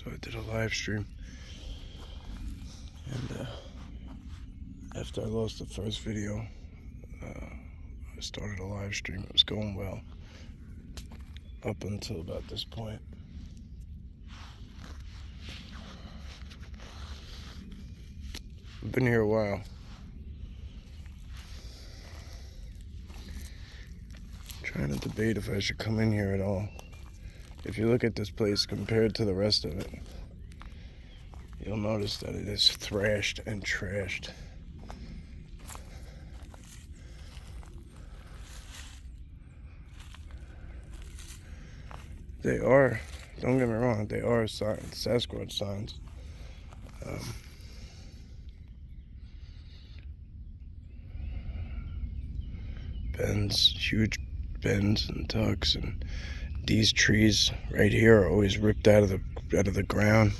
So I did a live stream, and after I lost the first video, I started a live stream. It was going well up until about this point. I've been here a while. Trying to debate if I should come in here at all. If you look at this place compared to the rest of it, you'll notice that it is thrashed and trashed. They are, don't get me wrong, they are signs, Sasquatch signs. Bends, huge bends and tucks, and these trees right here are always ripped out of the ground.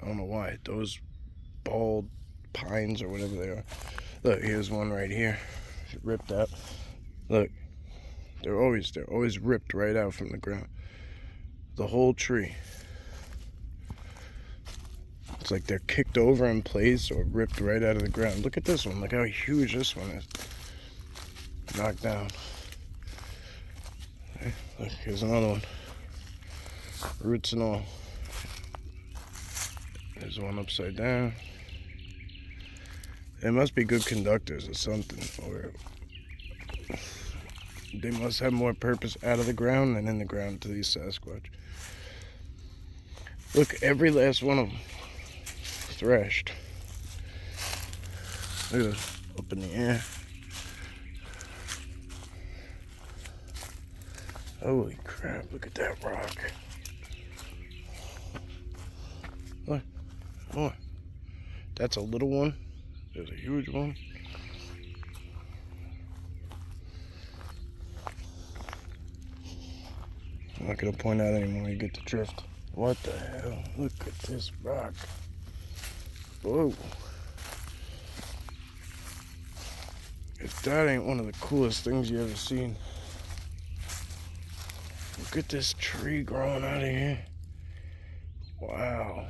I don't know why. Those bald pines or whatever they are. Look, here's one right here, ripped out. Look, they're always ripped right out from the ground. The whole tree. It's like they're kicked over in place or ripped right out of the ground. Look at this one. Look how huge this one is. Knocked down. Okay, look, here's another one. Roots and all. There's one upside down. They must be good conductors or something, or they must have more purpose out of the ground than in the ground to these Sasquatch. Look, every last one of them thrashed. Look at this, up in the air. Holy crap, look at that rock. Look, more. That's a little one. There's a huge one. I'm not going to point out anymore, you get the drift. What the hell? Look at this rock. Whoa. If that ain't one of the coolest things you ever seen. Look at this tree growing out of here. Wow.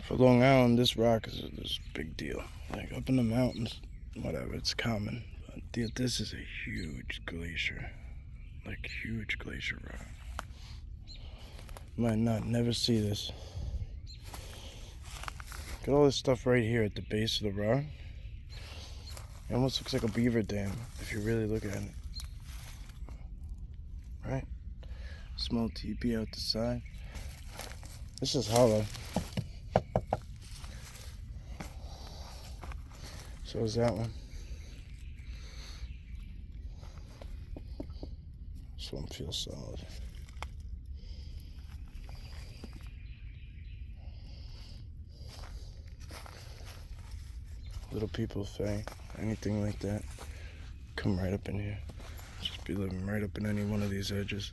For Long Island, this rock is a big deal. Like up in the mountains, whatever, it's common. But this is a huge glacier. Like huge glacier rock. Might not never see this. Look at all this stuff right here at the base of the rock. It almost looks like a beaver dam if you really look at it. Right? Small teepee out the side. This is hollow. So is that one. This one feels solid. Little people say anything like that, come right up in here. Just be living right up in any one of these edges.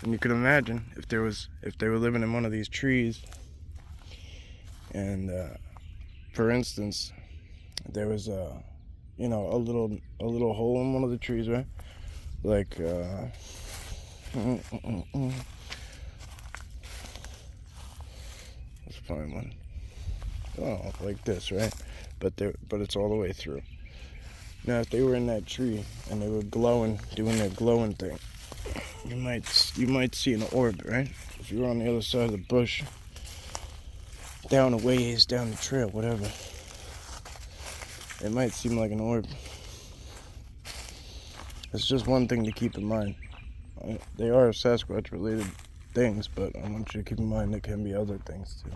And you could imagine if they were living in one of these trees, and for instance, there was a little hole in one of the trees, right? Like let's find one. Oh, like this, right? But it's all the way through. Now, if they were in that tree and they were glowing, doing their glowing thing, you might see an orb, right? If you were on the other side of the bush, down a ways, down the trail, whatever, it might seem like an orb. It's just one thing to keep in mind. They are Sasquatch-related things, but I want you to keep in mind there can be other things too.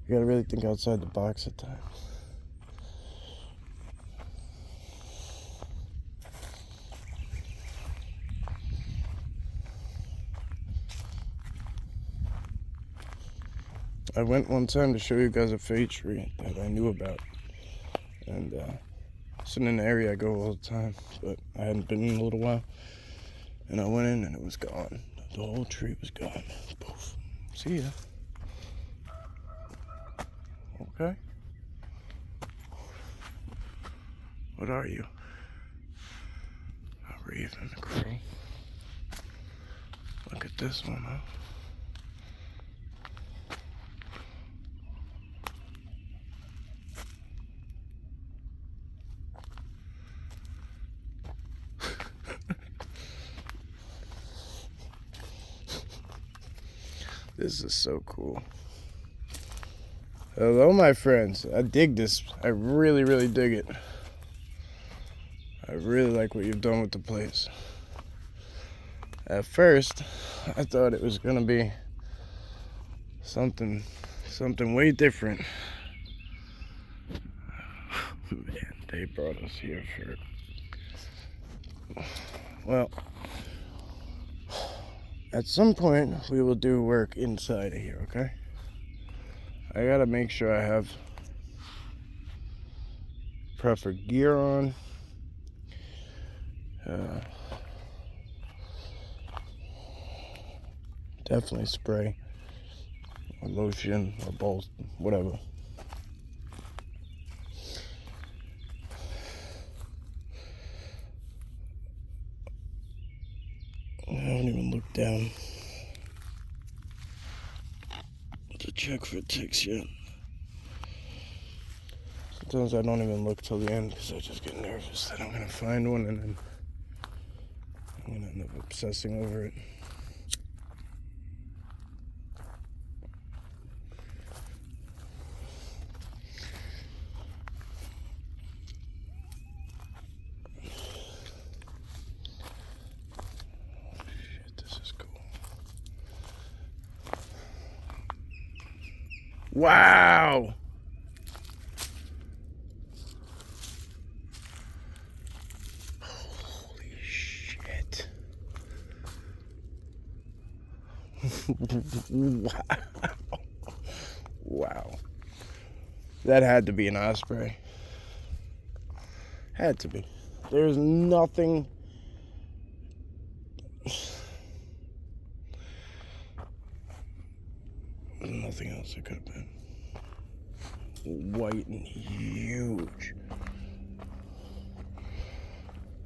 You gotta really think outside the box at times. I went one time to show you guys a fade tree that I knew about. And it's in an area I go all the time, but I hadn't been in a little while. And I went in and it was gone. The whole tree was gone. Poof. See ya. Okay. What are you? A raven, a crow. Look at this one, huh? This is so cool. Hello, my friends. I dig this. I really, really dig it. I really like what you've done with the place. At first, I thought it was gonna be something way different. Man, they brought us here for... Well, at some point, we will do work inside of here, okay? I gotta make sure I have proper gear on. Definitely spray, or lotion, or both, whatever. I haven't even looked down to check for ticks yet. Sometimes I don't even look till the end because I just get nervous that I'm gonna find one and then I'm gonna end up obsessing over it. Wow! Holy shit. Wow. Wow. That had to be an osprey. Had to be. There's nothing... Nothing else it could have been. White and huge.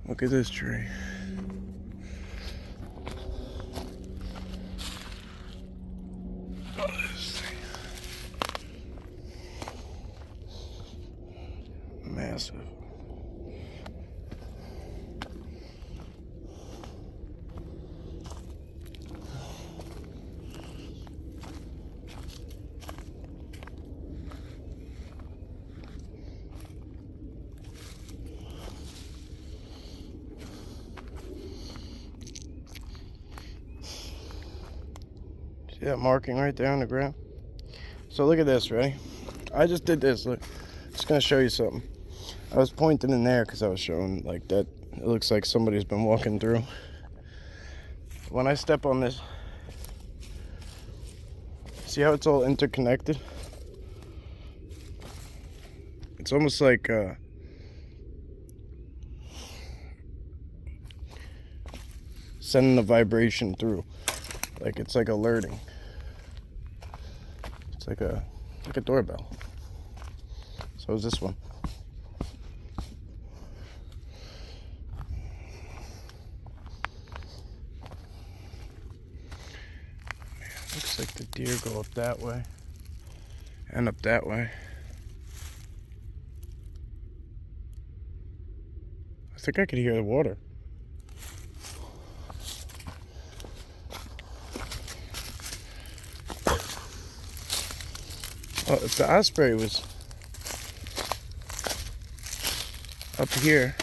Look at this tree. Oh, this thing. Massive. See that marking right there on the ground? So look at this, ready? I just did this, look. Just gonna show you something. I was pointing in there because I was showing like that. It looks like somebody's been walking through. When I step on this, see how it's all interconnected? It's almost like sending the vibration through. Like it's like alerting. It's like a doorbell. So is this one. Man, looks like the deer go up that way and up that way. I think I could hear the water. Oh, if the osprey was up here,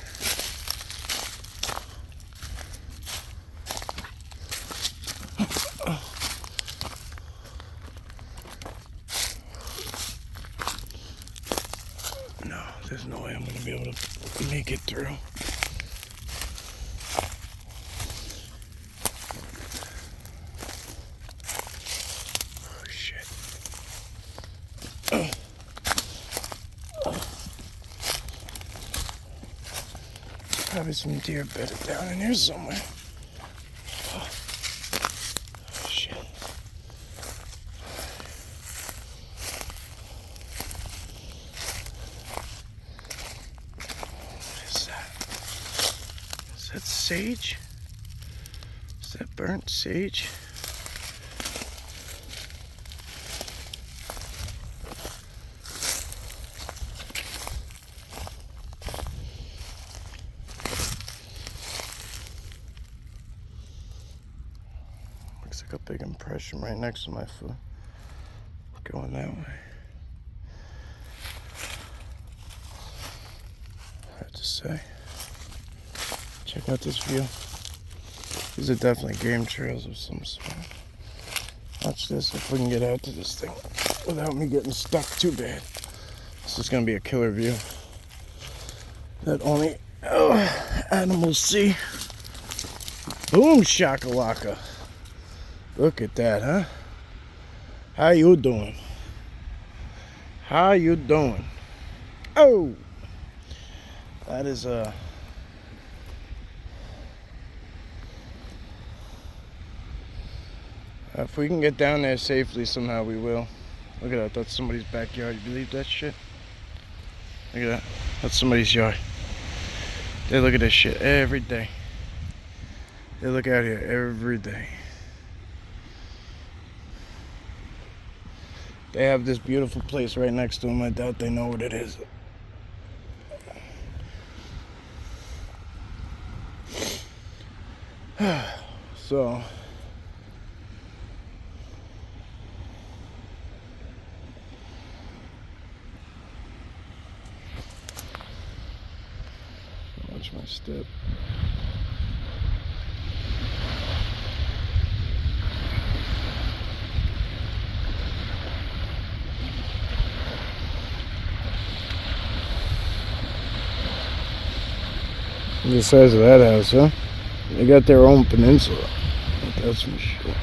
no, there's no way I'm gonna be able to make it through. Probably some deer bedded down in here somewhere. Oh, shit. What is that? Is that sage? Is that burnt sage? Looks like a big impression right next to my foot. Going that way. Hard to say. Check out this view. These are definitely game trails of some sort. Watch this, if we can get out to this thing without me getting stuck too bad. This is gonna be a killer view that only animals see. Boom shakalaka. Look at that, huh? How you doing? How you doing? Oh! That is if we can get down there safely somehow, we will. Look at that, that's somebody's backyard. You believe that shit? Look at that. That's somebody's yard. They look at this shit every day. They look out here every day. They have this beautiful place right next to them. I doubt they know what it is. So watch my step. The size of that house, huh? They got their own peninsula. That's some shit.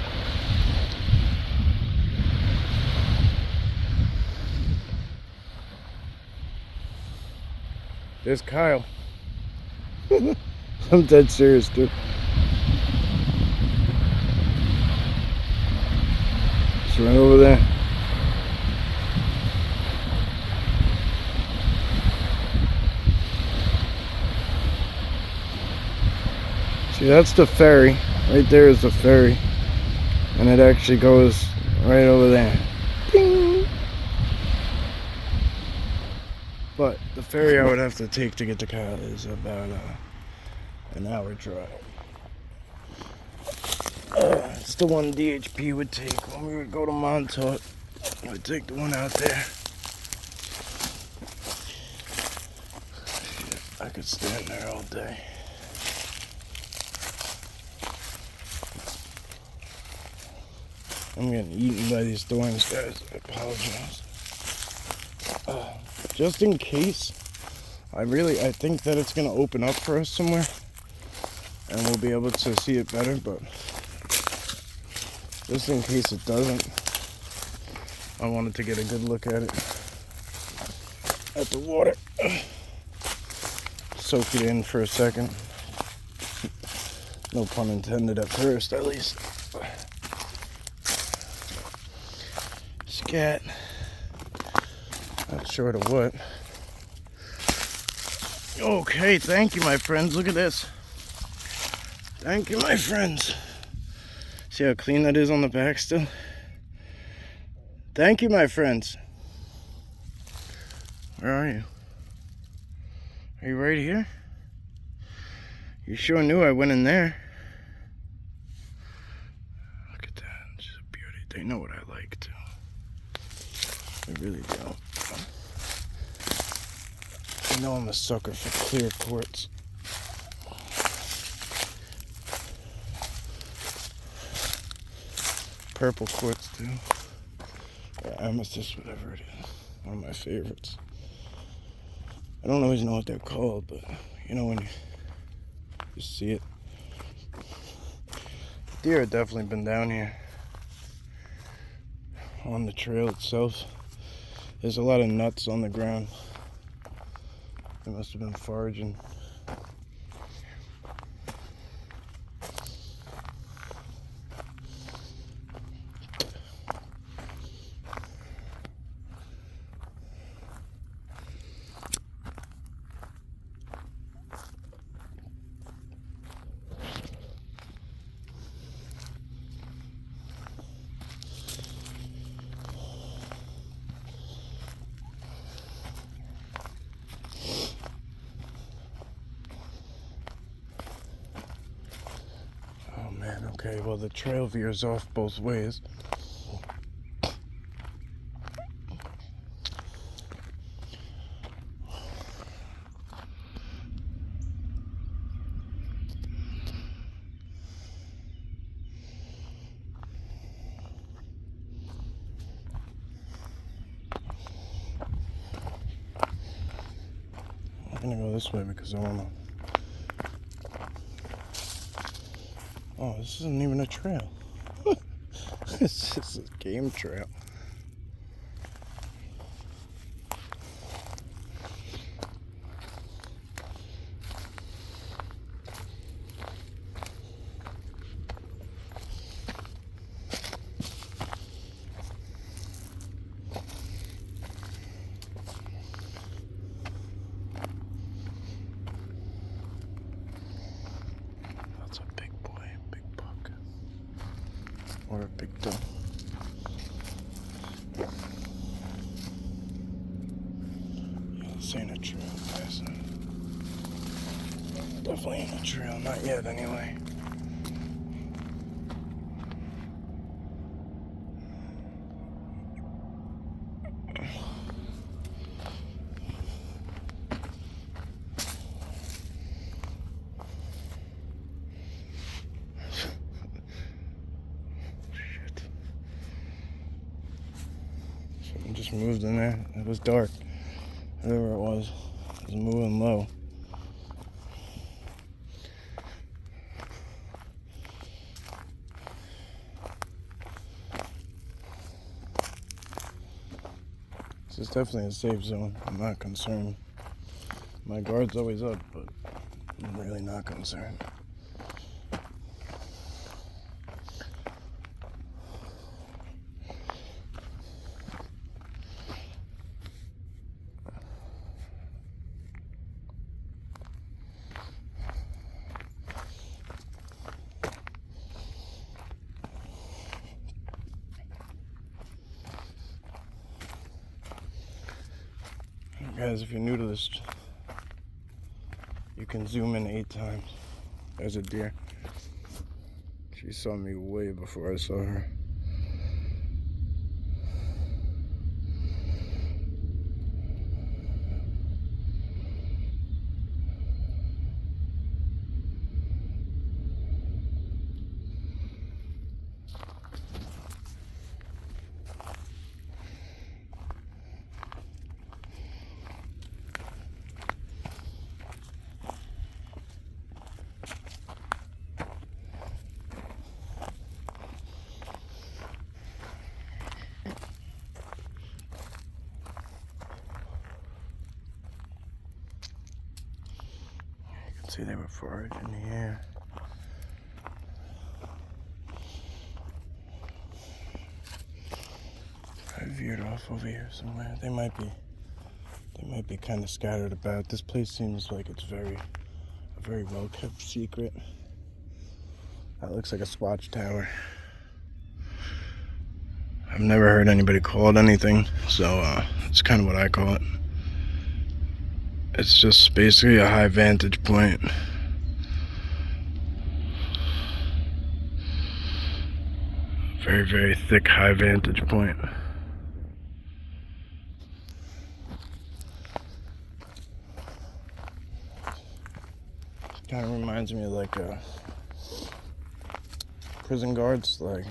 There's Kyle. I'm dead serious, dude. It's right over there. See, that's the ferry. Right there is the ferry. And it actually goes right over there. Ding! But the ferry I would have to take to get to Kyle is about an hour drive. It's the one DHP would take when we would go to Montauk. I would take the one out there. Shit, I could stand there all day. I'm getting eaten by these thorns, guys. I apologize. Just in case, I think that it's gonna open up for us somewhere, and we'll be able to see it better. But just in case it doesn't, I wanted to get a good look at it, at the water. Soak it in for a second. No pun intended at first, at least. Scat. Not sure to what. Okay, thank you, my friends. Look at this. Thank you, my friends. See how clean that is on the back still? Thank you, my friends. Where are you? Are you right here? You sure knew I went in there. Look at that. She's a beauty. They know what I like, too. They really do. I know I'm a sucker for clear quartz. Purple quartz too. Or amethyst, whatever it is. One of my favorites. I don't always know what they're called, but you know when you just see it. Deer have definitely been down here on the trail itself. There's a lot of nuts on the ground. They must have been foraging. Okay, well the trail veers off both ways. I'm gonna go this way because I wanna... Oh, this isn't even a trail. It's just a game trail. That's a big boy, big buck. Or a big doe. Yeah, this ain't a trail, guys. Definitely ain't a trail, not yet anyway. Shit. Something just moved in there. It was dark. Whatever it was moving low. This is definitely a safe zone. I'm not concerned. My guard's always up, but I'm really not concerned. Guys, if you're new to this, you can zoom in 8 times. There's a deer. She saw me way before I saw her. See, they were foraging here. I veered off over here somewhere. They might be kind of scattered about. This place seems like it's a very well kept secret. That looks like a Sasquatch tower. I've never heard anybody call it anything, so it's kind of what I call it. It's just basically a high vantage point. Very thick high vantage point. Kind of reminds me of like prison guards, like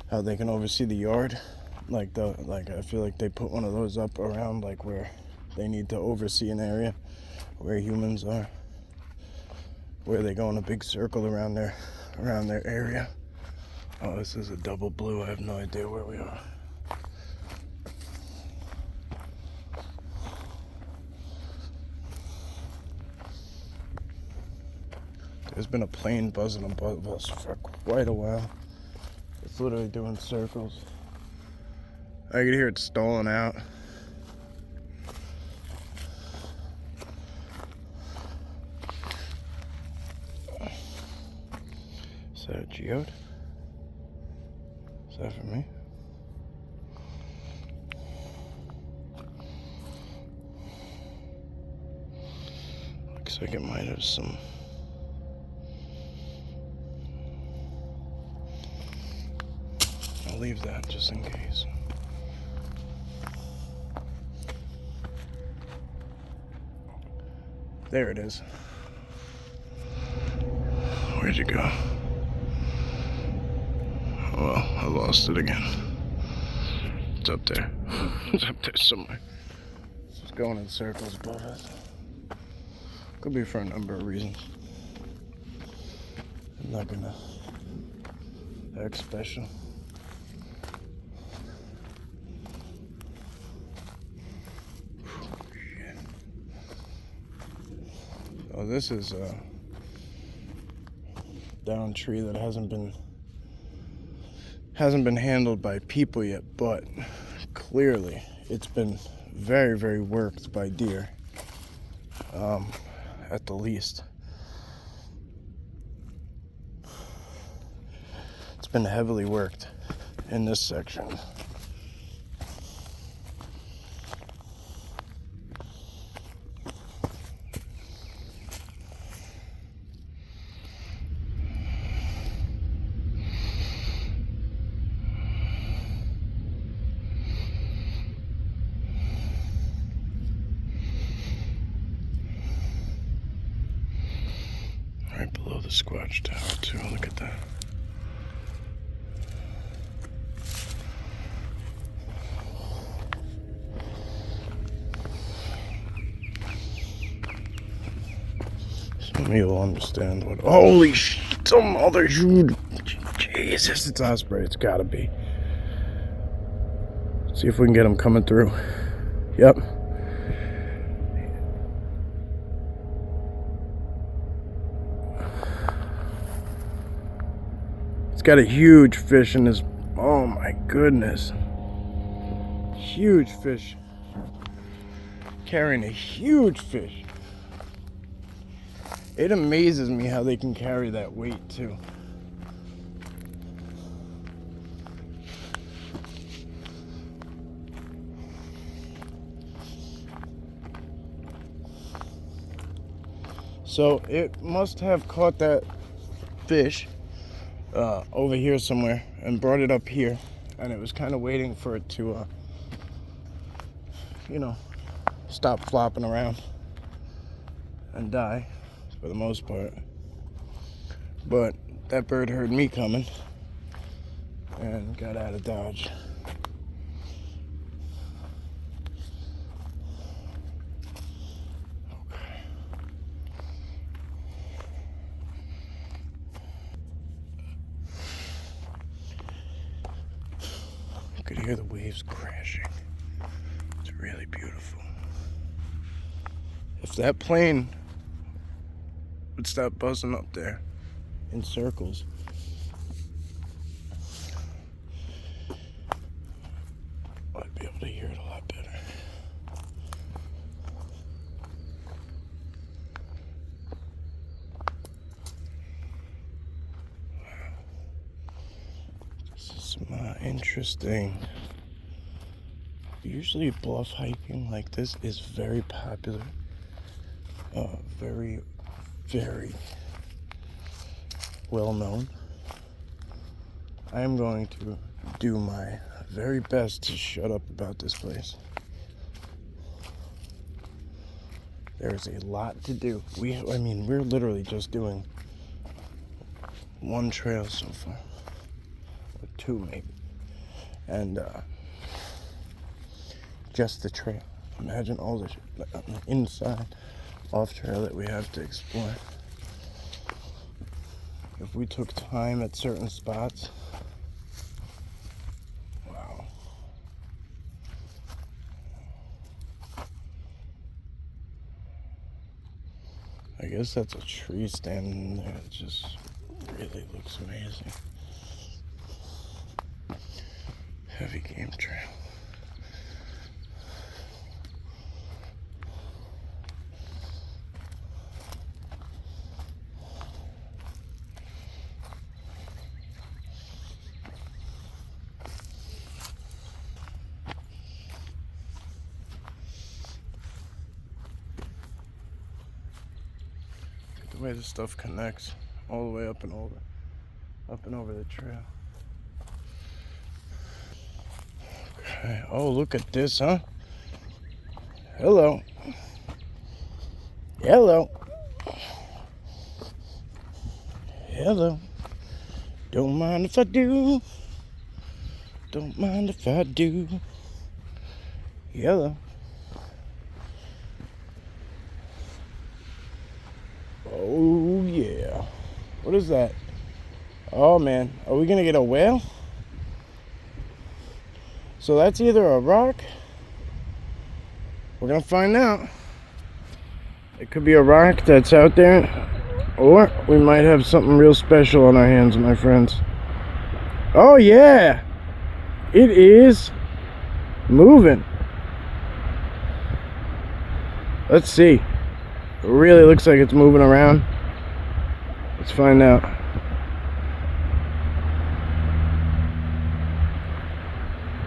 how they can oversee the yard. Like I feel like they put one of those up around like where they need to oversee an area where humans are, where they go in a big circle around their area. Oh, this is a double blue. I have no idea where we are. There's been a plane buzzing above us for quite a while. It's literally doing circles. I could hear it stalling out. Is that a geode? Is that for me? Looks like it might have some. I'll leave that just in case. There it is. Where'd you go? Oh well, I lost it again. It's up there. It's up there somewhere. It's just going in circles above us. Could be for a number of reasons. I'm not gonna act special. Oh, this is a down tree that hasn't been handled by people yet, but clearly it's been very, very worked by deer, at the least. It's been heavily worked in this section. Right below the Sasquatch tower too, look at that. Some of you will understand what. Holy shit, some other huge. Jesus, it's Osprey, it's gotta be. Let's see if we can get him coming through. Yep. It's got a huge fish in his. Oh my goodness. Huge fish. Carrying a huge fish. It amazes me how they can carry that weight too. So it must have caught that fish over here somewhere and brought it up here, and it was kind of waiting for it to stop flopping around and die for the most part. But that bird heard me coming and got out of dodge. You could hear the waves crashing. It's really beautiful. If that plane would stop buzzing up there in circles, I'd be able to hear it a lot better. Wow. This is some interesting. Usually bluff hiking like this is very popular. Very, very well known. I am going to do my very best to shut up about this place. There's a lot to do. We're literally just doing one trail so far, or two maybe, and just the trail. Imagine all the inside, off trail that we have to explore. If we took time at certain spots, wow. I I guess that's a tree standing there. It just really looks amazing. Heavy game trail. The way this stuff connects all the way up and over the trail. Okay. Oh, look at this, huh? Hello. Hello. Hello. Don't mind if I do. Don't mind if I do. Hello. Oh yeah. What is that? Oh man, are we gonna get a whale? So that's either a rock. We're gonna find out. It could be a rock that's out there, or we might have something real special on our hands, my friends. Oh yeah, it is moving. Let's see. It really looks like it's moving around. Let's find out.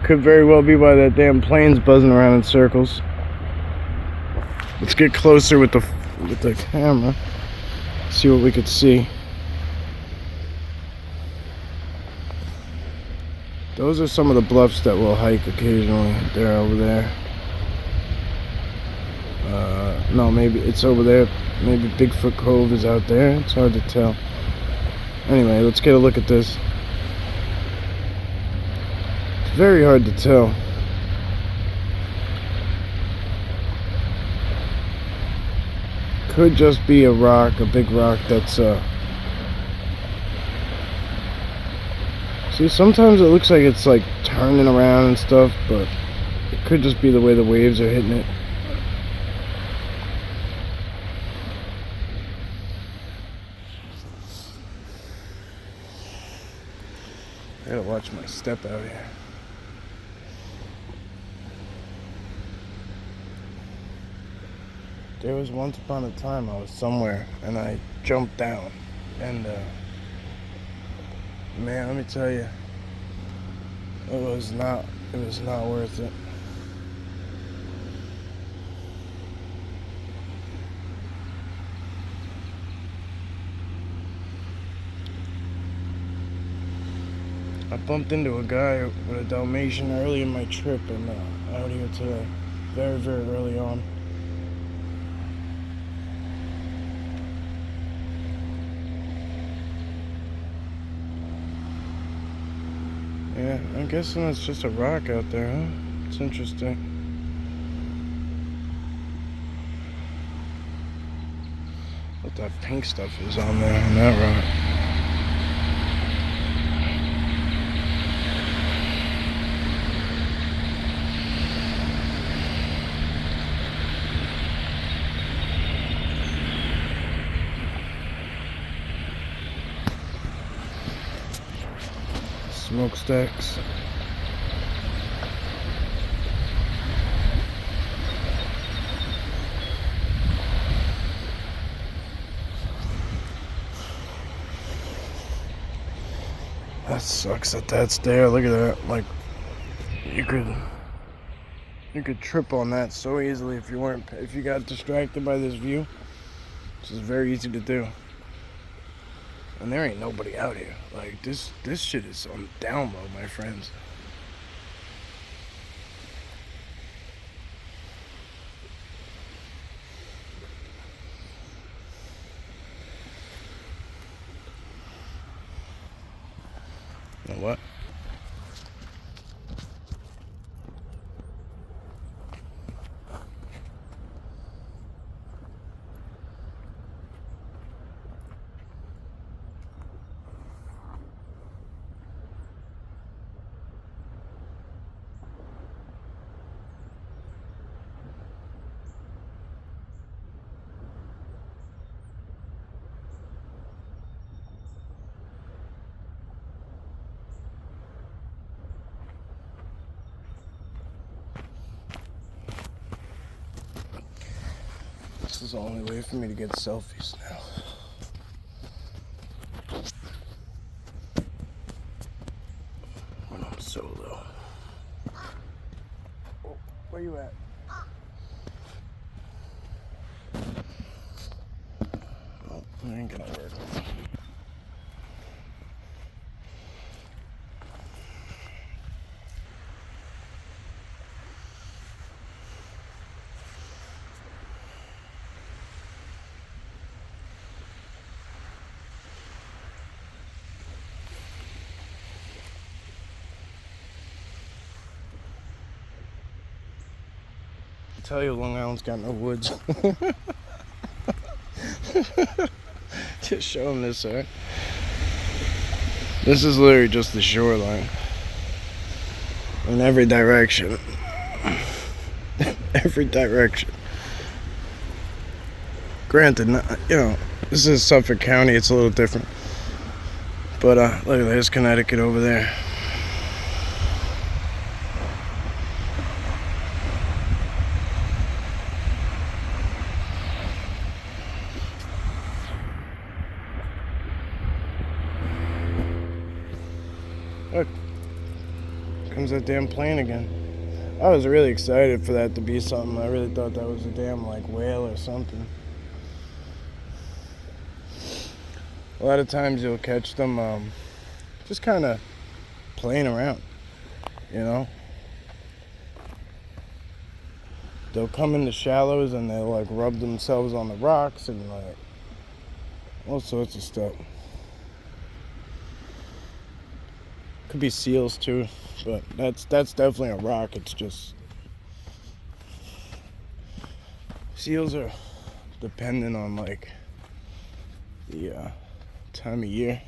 Could very well be why that damn plane's buzzing around in circles. Let's get closer with the camera. See what we could see. Those are some of the bluffs that we'll hike occasionally. They're over there. No, maybe it's over there. Maybe Bigfoot Cove is out there. It's hard to tell. Anyway, let's get a look at this. It's very hard to tell. Could just be a rock, a big rock that's see, sometimes it looks like it's like turning around and stuff, but it could just be the way the waves are hitting it. I gotta watch my step out here. There was once upon a time I was somewhere and I jumped down, and man, let me tell you, it was not worth it. I bumped into a guy with a Dalmatian early in my trip, and out here today, very, very early on. Yeah, I'm guessing it's just a rock out there, huh? It's interesting. What that pink stuff is on there on that rock. Smokestacks. That sucks that that's there. Look at that. Like, you could trip on that so easily if you got distracted by this view, which is very easy to do. And there ain't nobody out here. Like, this shit is on down low, my friends. You know what? This is the only way for me to get selfies now. When I'm solo. Oh, where you at? Oh, it ain't gonna work. I tell you, Long Island's got no woods. Just show them this, alright? This is literally just the shoreline. In every direction. Every direction. Granted, you know, this is Suffolk County, it's a little different. But look, there's Connecticut over there. Look, comes that damn plane again. I was really excited for that to be something. I really thought that was a damn like whale or something. A lot of times you'll catch them just kind of playing around, you know. They'll come in the shallows and they'll like rub themselves on the rocks and like all sorts of stuff. Could be seals too, but that's definitely a rock. It's just seals are dependent on like the time of year.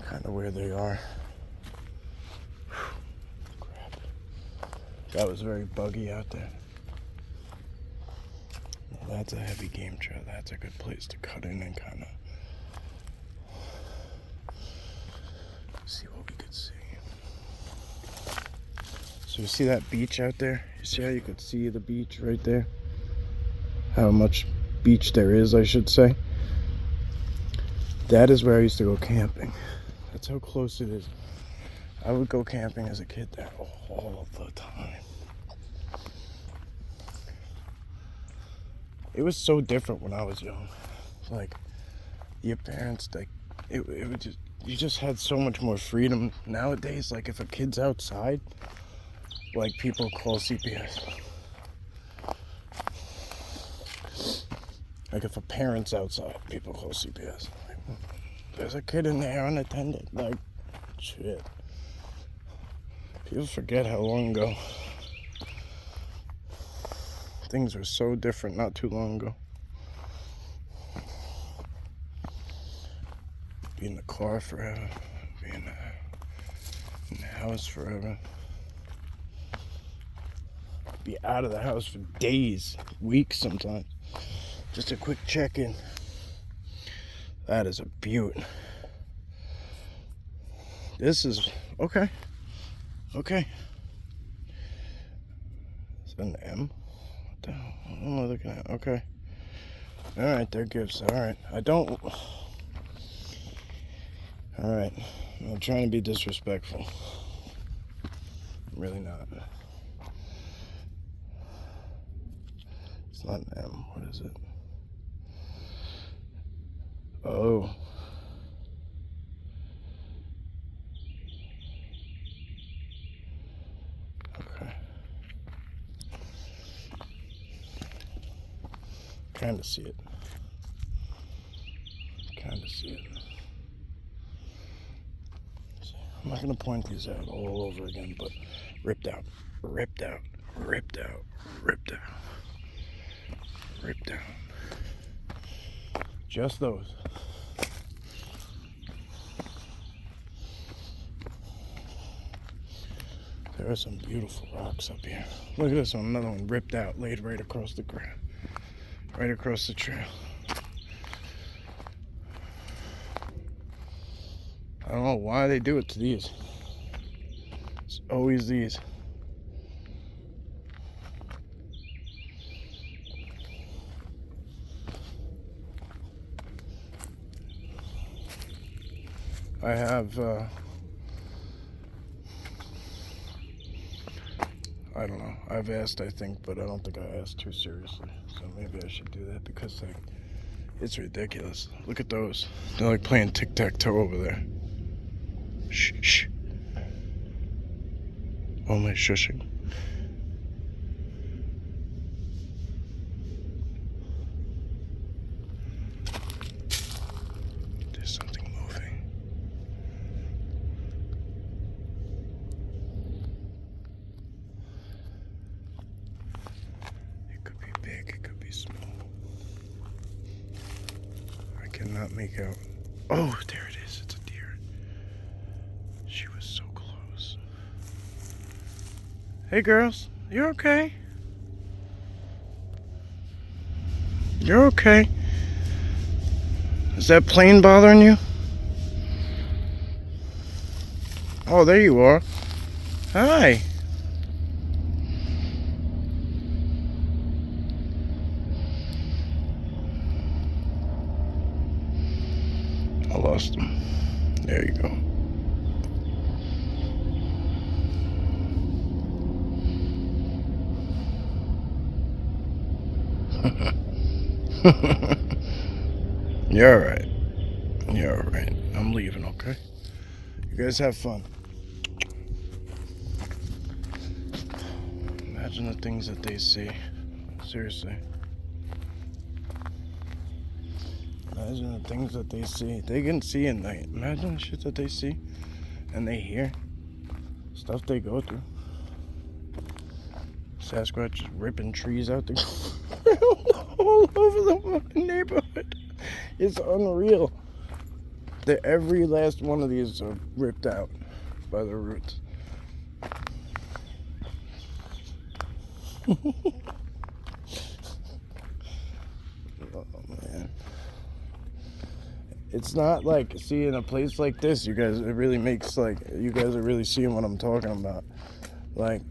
Kind of where they are. Crap. That was very buggy out there. Well, that's a heavy game trail. That's a good place to cut in and kind of see what we could see. So you see that beach out there? You see how you could see the beach right there? How much beach there is, I should say. That is where I used to go camping. That's how close it is. I would go camping as a kid there all the time. It was so different when I was young. Like, your parents, like, it would just, you just had so much more freedom. Nowadays, like, if a kid's outside, like, people call CPS. Like, if a parent's outside, people call CPS. Like, there's a kid in there unattended. Like, shit. People forget how long ago things were so different not too long ago. Be in the car forever. Be in the house forever. Be out of the house for days, weeks sometimes. Just a quick check-in. That is a beaut. This is okay. Okay. Is that an M? What the hell? What am I looking at? Okay. Alright, they're gifts. Alright. I don't. Alright. I'm not trying to be disrespectful. I'm really not. It's not an M. What is it? Oh. Okay. Kind of see it. Kind of see it. I'm not going to point these out all over again, but ripped out, ripped out, ripped out, ripped out, ripped out. Just those. There are some beautiful rocks up here. Look at this one, another one ripped out, laid right across the ground, right across the trail. I don't know why they do it to these. Always these. I have, I don't know. I've asked, I think, but I don't think I asked too seriously. So maybe I should do that because, like, it's ridiculous. Look at those. They're like playing tic-tac-toe over there. Shh, shh. Oh, my shushing. There's something moving. It could be big, it could be small. I cannot make out. Oh, there it is. It's a deer. She was so close. Hey, girls. You okay? You're okay. Is that plane bothering you? Oh, there you are. Hi. I lost him. There you go. You're alright. You're alright. I'm leaving, okay? You guys have fun. Imagine the things that they see. Seriously. Imagine the things that they see. They can see at night. Imagine the shit that they see and they hear. Stuff they go through. Sasquatch is ripping trees out the ground all over the neighborhood. It's unreal. Every last one of these are ripped out by the roots. Oh man. It's not like, see, in a place like this, you guys, it really makes, like, you guys are really seeing what I'm talking about. Like,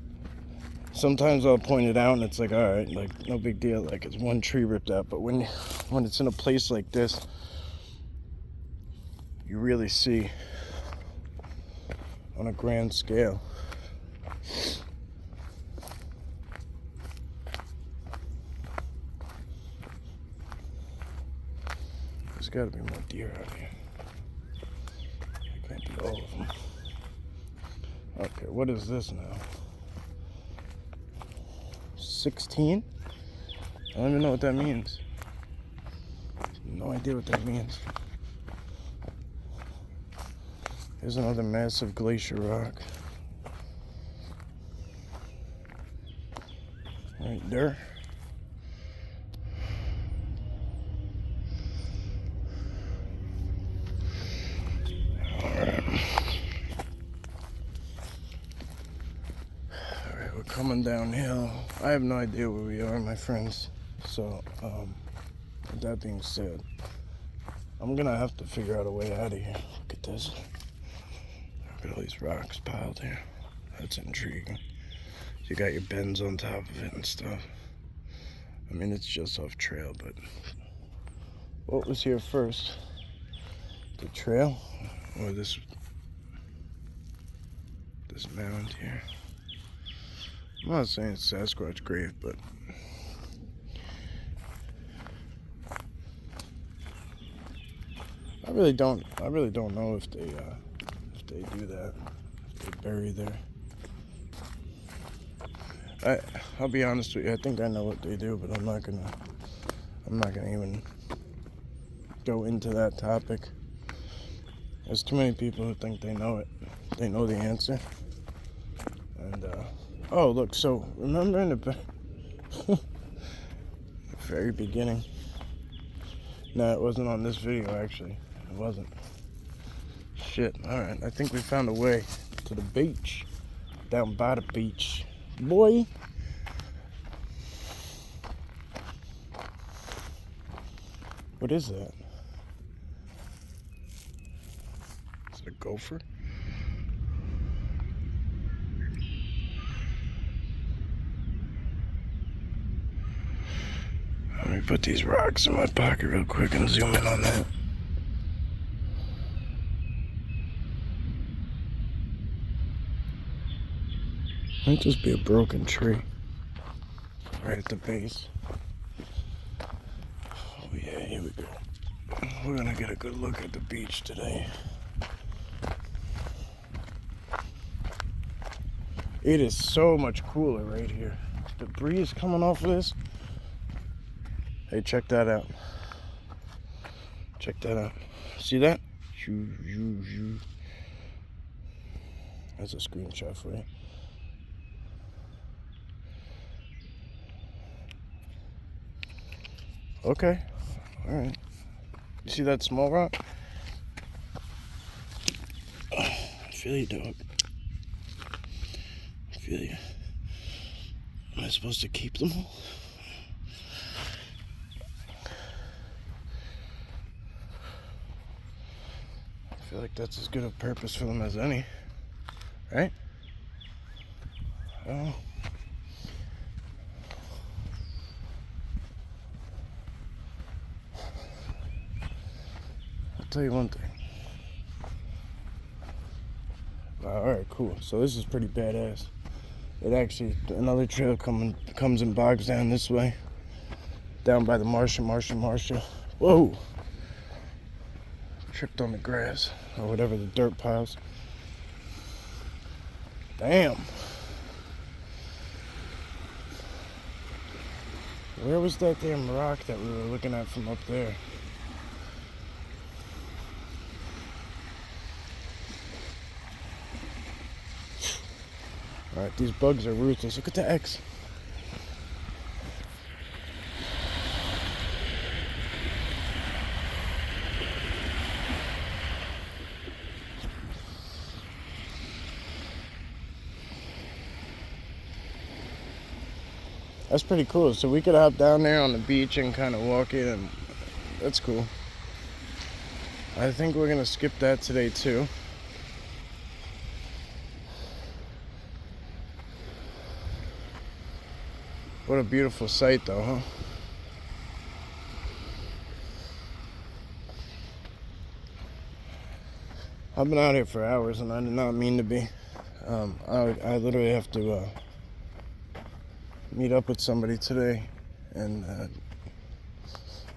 sometimes I'll point it out and it's like, alright, like, no big deal, like, it's one tree ripped out. But when it's in a place like this, you really see on a grand scale. There's got to be more deer out here. It can't be all of them. Okay, what is this now? 16? I don't even know what that means. No idea what that means. Here's another massive glacier rock. Right there. Alright, we're coming downhill. I have no idea where we are, my friends. So, with that being said, I'm gonna have to figure out a way out of here. Look at this. Look at all these rocks piled here. That's intriguing. You got your bends on top of it and stuff. I mean, it's just off trail, but what was here first? The trail or this mound here? I'm not saying it's Sasquatch grave, but I really don't know if they do that, if they bury there. I'll be honest with you, I think I know what they do, but I'm not gonna even go into that topic. There's too many people who think they know it. They know the answer. And oh look, so remember in the very beginning. No, it wasn't on this video actually. It wasn't. Shit. Alright, I think we found a way to the beach. Down by the beach. Boy. What is that? Is it a gopher? Let me put these rocks in my pocket real quick and zoom in on that. Might just be a broken tree right at the base. Oh yeah, here we go. We're gonna get a good look at the beach today. It is so much cooler right here. The breeze coming off of this. Hey, check that out. Check that out. See that? That's a screenshot for you. Okay. Alright. You see that small rock? I feel you, dog. I feel you. Am I supposed to keep them all? I feel like that's as good a purpose for them as any. Right? Oh. I'll tell you one thing. Alright, cool. So this is pretty badass. It actually, another trail comes and bogs down this way. Down by the Marsha. Whoa! Tripped on the grass, or whatever, the dirt piles. Damn. Where was that damn rock that we were looking at from up there? Alright, these bugs are ruthless. Look at the X. That's pretty cool. So we could hop down there on the beach and kind of walk it, and that's cool. I think we're gonna skip that today too. What a beautiful sight though, huh? I've been out here for hours and I did not mean to be. I literally have to meet up with somebody today, and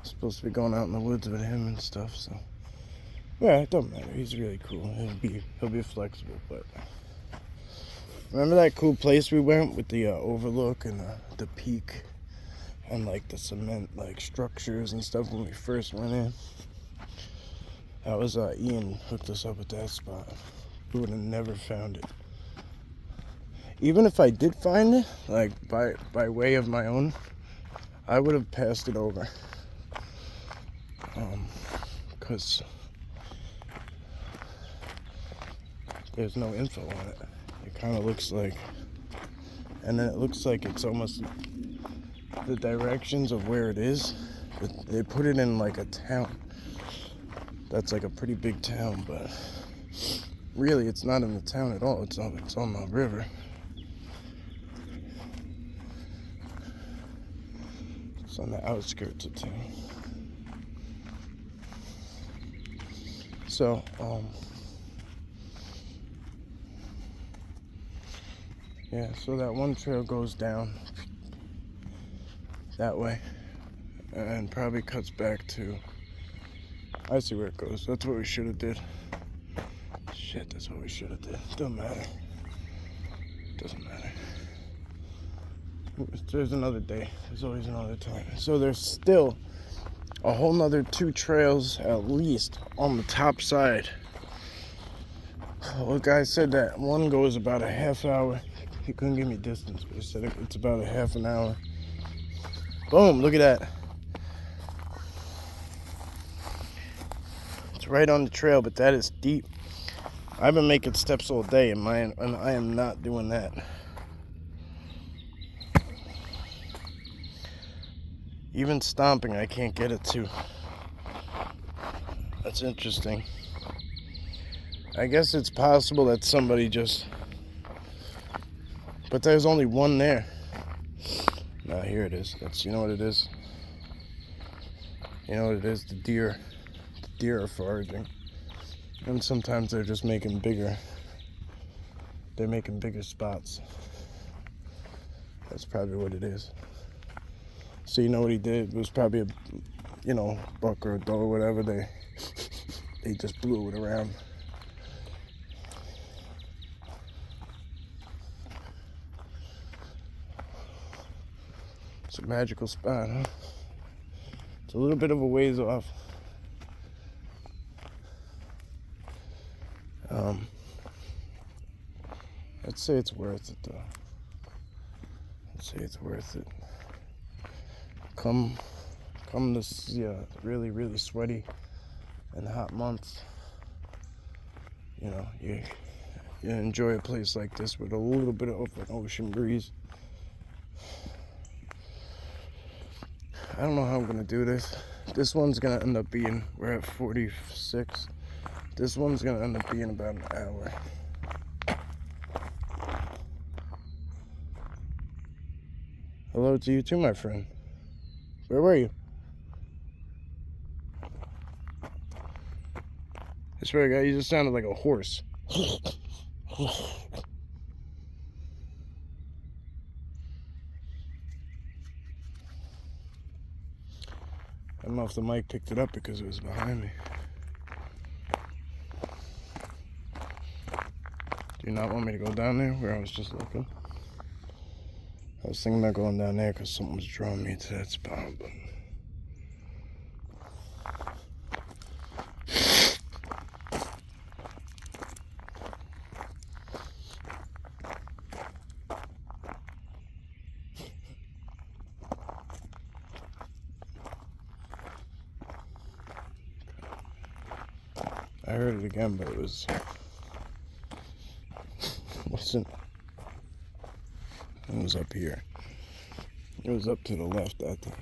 supposed to be going out in the woods with him and stuff, so yeah, it don't matter. He's really cool. He'll be flexible. But remember that cool place we went with the overlook and the peak and like the cement like structures and stuff when we first went in? That was Ian hooked us up at that spot. We would have never found it. Even if I did find it, like by way of my own, I would have passed it over. Because there's no info on it. It kind of looks like, and then it looks like it's almost the directions of where it is. But they put it in like a town. That's like a pretty big town, but really it's not in the town at all. It's on the river. It's on the outskirts of town. So, yeah, so that one trail goes down that way and probably cuts back to, I see where it goes. That's what we should have did. Shit, that's what we should have did. Doesn't matter. Doesn't matter. There's another day. There's always another time. So there's still a whole nother 2 trails at least on the top side. Well, the guy said that one goes about a half hour. He couldn't give me distance, but he said it's about a half an hour. Boom, look at that. It's right on the trail, but that is deep. I've been making steps all day, and I am not doing that. Even stomping, I can't get it to. That's interesting. I guess it's possible that somebody just... But there's only one there. Now here it is. You know what it is? You know what it is? The deer are foraging. And sometimes they're just making bigger. They're making bigger spots. That's probably what it is. So you know what he did? It was probably a, you know, buck or a doe or whatever. They just blew it around. It's a magical spot, huh? It's a little bit of a ways off. I'd say it's worth it, though. I'd say it's worth it. Come this really, really sweaty and hot months. You know, you enjoy a place like this with a little bit of an ocean breeze. I don't know how I'm gonna do this. This one's gonna end up being, we're at 46. This one's gonna end up being about an hour. Hello to you too, my friend. Where were you? I swear to God, you just sounded like a horse. I don't know if the mic picked it up because it was behind me. Do you not want me to go down there where I was just looking? I was thinking about going down there because something was drawing me to that spot, but I heard it again, but it wasn't. It was up here. It was up to the left that time.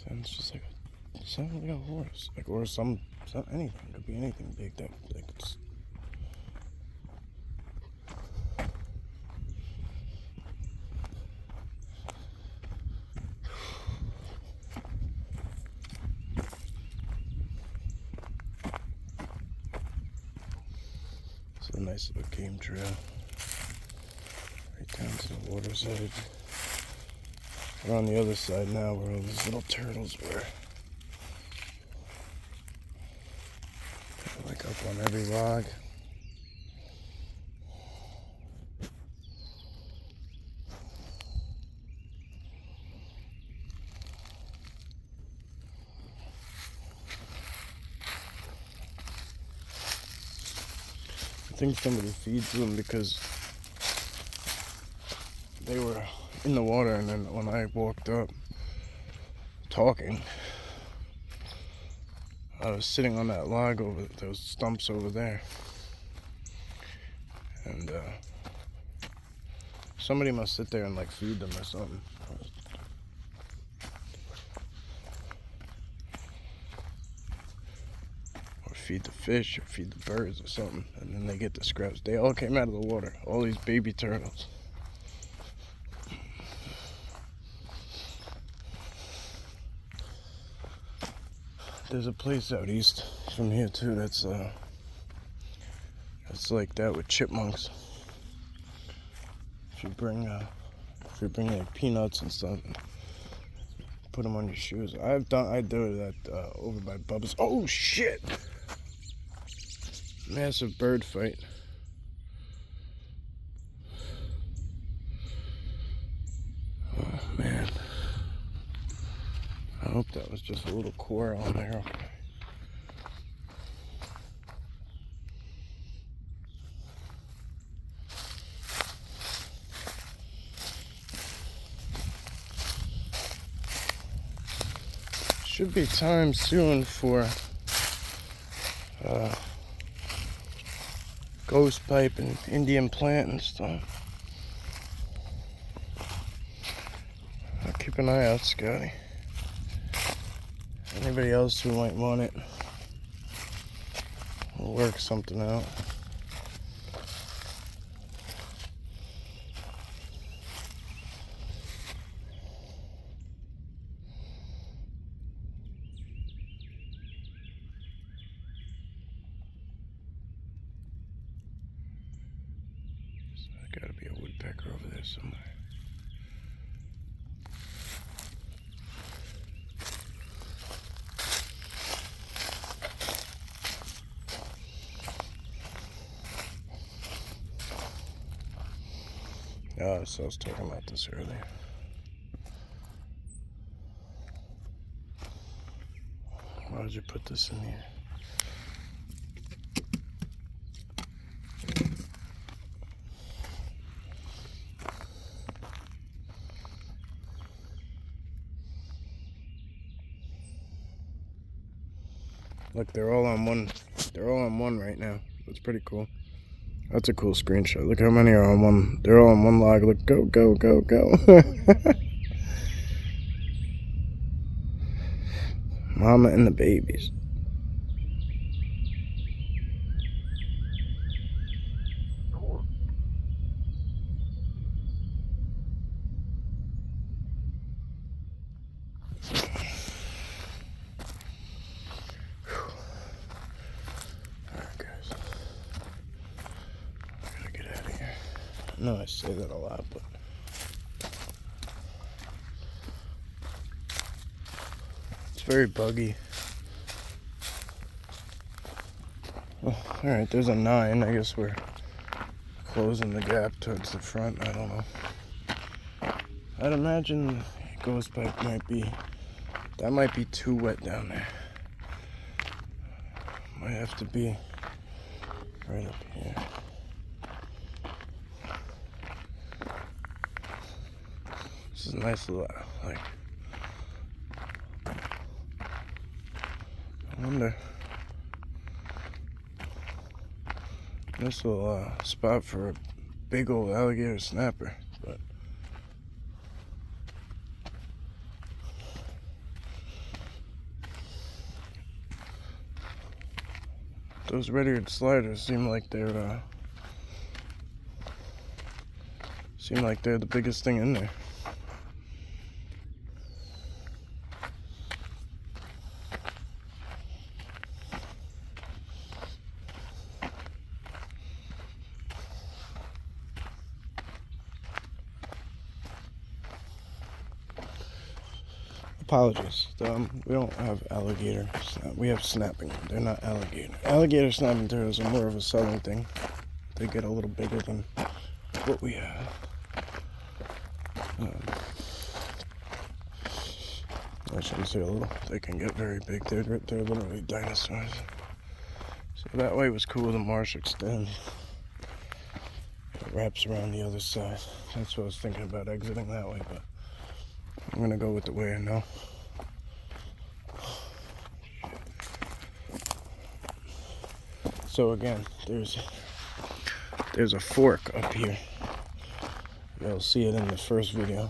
Sounds just like a horse, like, or some anything. It could be anything big that like it's. It's a nice little game trail right down to the water side. We're on the other side now where all these little turtles were. Like up on every log. I think somebody feeds them because they were in the water, and then when I walked up talking, I was sitting on that log over those stumps over there, and somebody must sit there and like feed them or something. Or feed the fish or feed the birds or something, and then they get the scraps. They all came out of the water, all these baby turtles. There's a place out east from here too that's like that with chipmunks. If you bring like peanuts and stuff and put them on your shoes. I do that over by Bubba's. Oh shit! Massive bird fight. Oh man. I hope that was just a little core on there. Okay. Should be time soon for ghost pipe and Indian plant and stuff. I'll keep an eye out, Scotty. Anybody else who might want it, we'll work something out. somewhere. Oh, so I was talking about this earlier. Why would you put this in here? Look, they're all on one. They're all on one right now. That's pretty cool. That's a cool screenshot. Look how many are on one. They're all on one log. Look, go, go, go, go. Mama and the babies. I know I say that a lot, but it's very buggy. Oh, alright, there's a 9. I guess we're closing the gap towards the front. I don't know. I'd imagine ghost pipe might be, that might be too wet down there. Might have to be right up here. This is a nice little, like, I wonder, nice little spot for a big old alligator snapper, but those red-eared sliders seem like they're the biggest thing in there. Apologies. We don't have alligator. We have snapping. They're not alligator. Alligator snapping turtles are more of a southern thing. They get a little bigger than what we have. I shouldn't say a little. They can get very big. They're literally dinosaurs. So that way was cool. The marsh extends. It wraps around the other side. That's what I was thinking about, exiting that way, but I'm gonna go with the way I know. So again, there's a fork up here. You'll see it in the first video.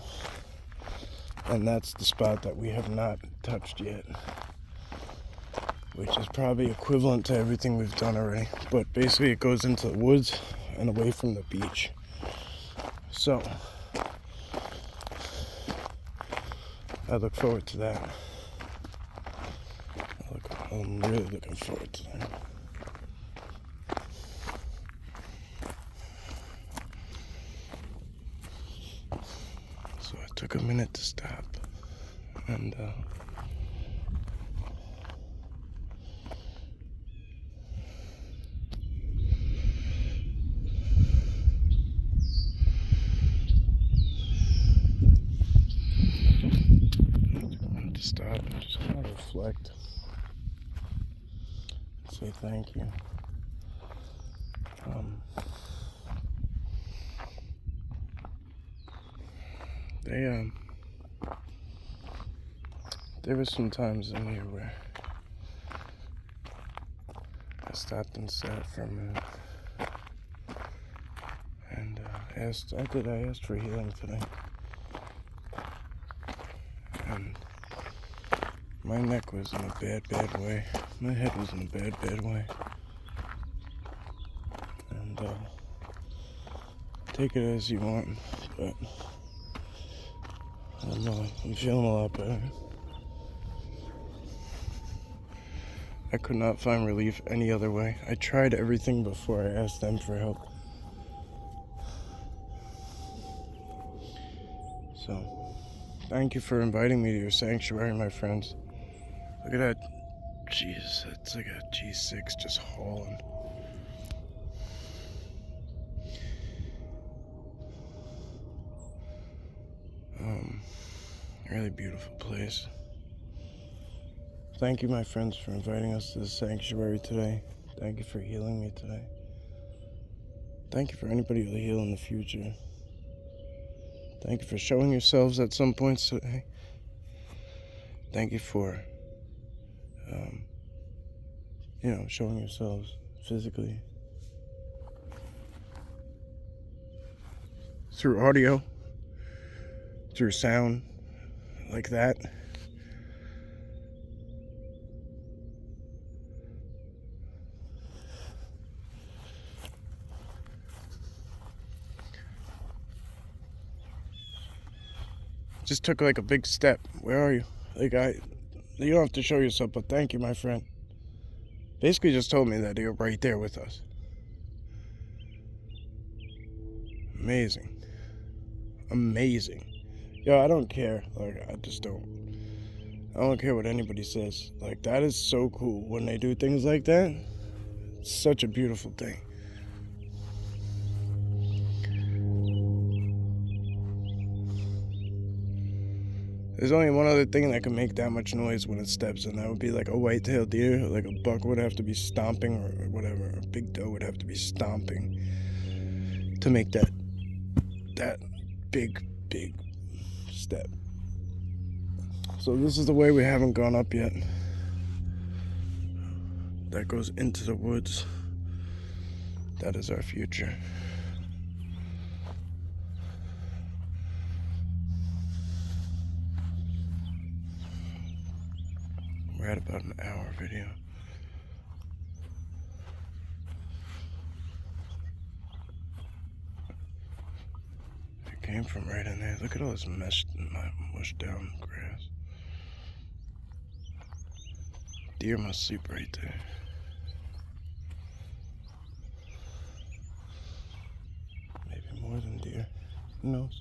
And that's the spot that we have not touched yet, which is probably equivalent to everything we've done already. But basically it goes into the woods and away from the beach. So I look forward to that. I'm really looking forward to that. So I took a minute to stop and stop and just kind of reflect, say thank you. There were some times in here where I stopped and sat for a minute and I asked for healing today. And my neck was in a bad way. My head was in a bad way. And take it as you want, but I don't know, I'm feeling a lot better. I could not find relief any other way. I tried everything before I asked them for help. So, thank you for inviting me to your sanctuary, my friends. Look at that. Jeez, it's like a G6 just hauling. Really beautiful place. Thank you, my friends, for inviting us to the sanctuary today. Thank you for healing me today. Thank you for anybody who'll heal in the future. Thank you for showing yourselves at some points today. Thank you for, showing yourselves physically. Through audio, through sound, like that. Just took like a big step. Where are you? You don't have to show yourself, but thank you, my friend. Basically just told me that you're right there with us. Amazing. Yo, I don't care. I don't care what anybody says. That is so cool when they do things like that. It's such a beautiful thing. There's only one other thing that can make that much noise when it steps, and that would be like a white-tailed deer. Like a buck would have to be stomping, or whatever. A big doe would have to be stomping to make that big step. So this is the way we haven't gone up yet. That goes into the woods. That is our future. We're at about an hour video. It came from right in there. Look at all this mushed down grass. Deer must sleep right there. Maybe more than deer. Who knows?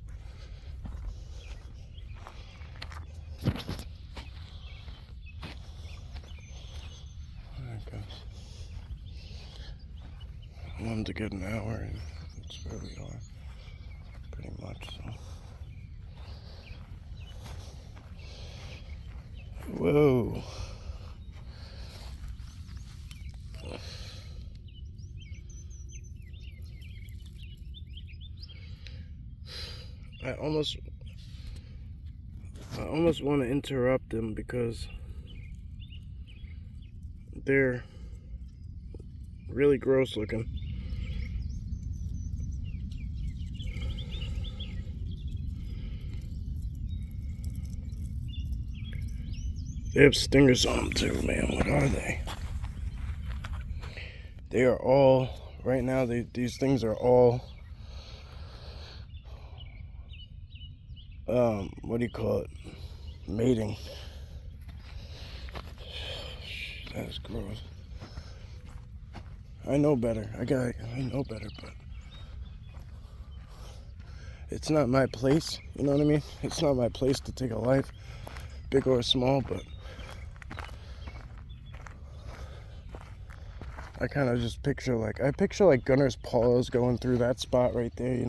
I wanted to get an hour, and that's where we are, pretty much. So. Whoa. I almost want to interrupt them because they're really gross looking. They have stingers on them too, man. What are they? They are all, right now, these things are all, what do you call it? Mating. That is gross. I know better. I know better, but it's not my place. You know what I mean? It's not my place to take a life, big or small, but I kind of just picture Gunner's paws going through that spot right there,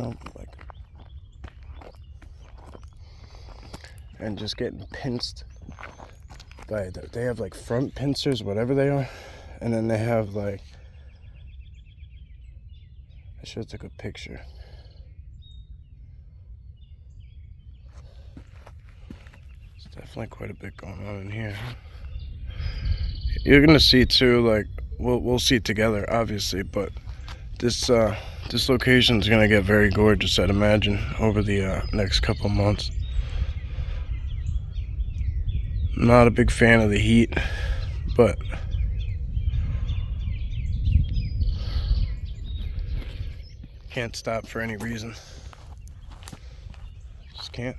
and just getting pinched by they have front pincers, whatever they are, and then they have I should have took a picture. There's definitely quite a bit going on in here. You're gonna see too, we'll see it together, obviously, but this location is gonna get very gorgeous, I'd imagine, over the next couple months. I'm not a big fan of the heat, but can't stop for any reason. Just can't.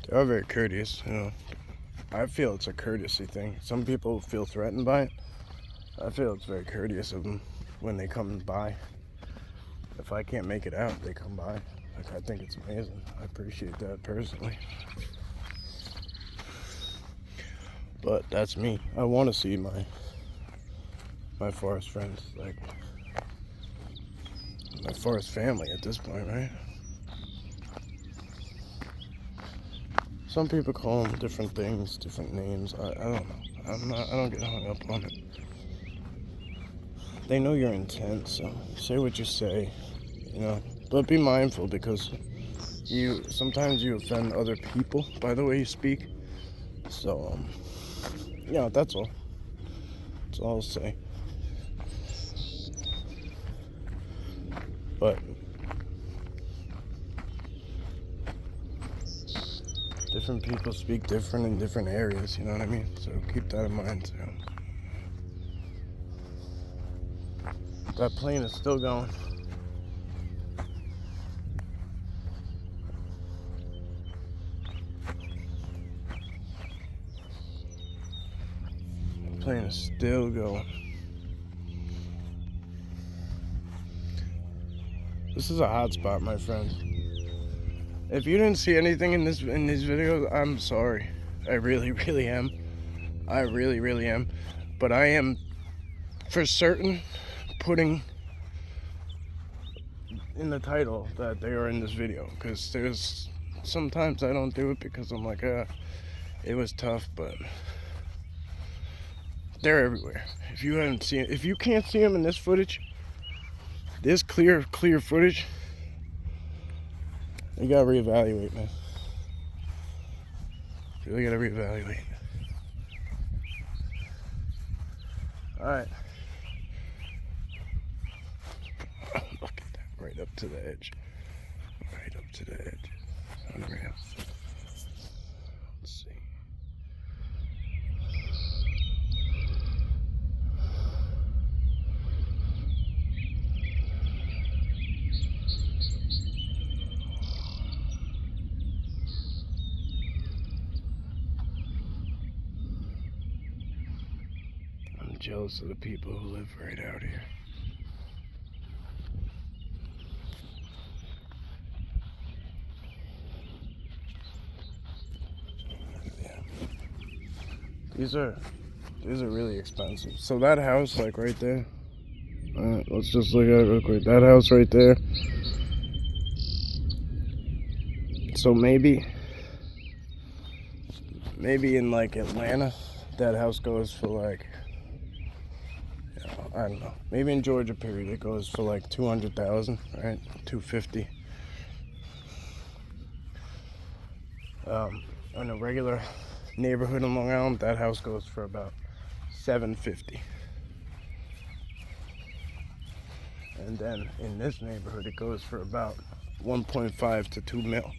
They are very courteous, I feel it's a courtesy thing. Some people feel threatened by it. I feel it's very courteous of them when they come by. if I can't make it out, they come by. Like, I think it's amazing. I appreciate that personally. But that's me. I want to see my forest friends, like my forest family at this point, right? Some people call them different things, different names. I don't know. I don't get hung up on it. They know your intent, so say what you say, you know. But be mindful, because sometimes you offend other people by the way you speak. So yeah, that's all. That's all I'll say. But different people speak different in different areas, you know what I mean? So keep that in mind too. That plane is still going. The plane is still going. This is a hot spot, my friend. If you didn't see anything in these videos, I'm sorry. I really, really am. I really, really am. But I am for certain putting in the title that they are in this video, because there's sometimes I don't do it because I'm like, it was tough, but they're everywhere. If you haven't seen, if you can't see them in this footage, this clear footage, you gotta reevaluate, man. You really gotta reevaluate. All right. Oh, look at that, right up to the edge. Right up to the edge. Unreal. Let's see. I'm jealous of the people who live right out here. These are really expensive. So that house, like right there. Alright, let's just look at it real quick. That house right there. So maybe in like Atlanta, that house goes for like, you know, I don't know. Maybe in Georgia, period, it goes for like 200,000, right? 250. In a regular neighborhood in Long Island, that house goes for about 750. And then in this neighborhood, it goes for about 1.5 to 2 mil.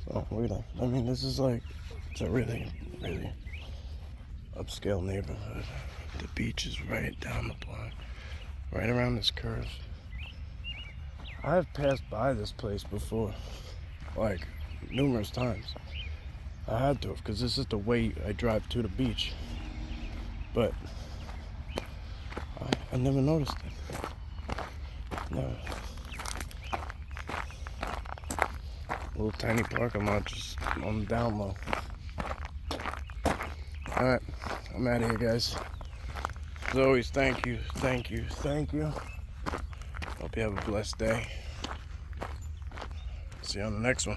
So look at that. I mean, this is like, it's a really, really upscale neighborhood. The beach is right down the block, right around this curve. I've passed by this place before, like numerous times. I had to, because this is the way I drive to the beach. But I never noticed it. Never. Little tiny parking lot just on the down low. Alright, I'm out of here, guys. As always, thank you. Hope you have a blessed day. See you on the next one.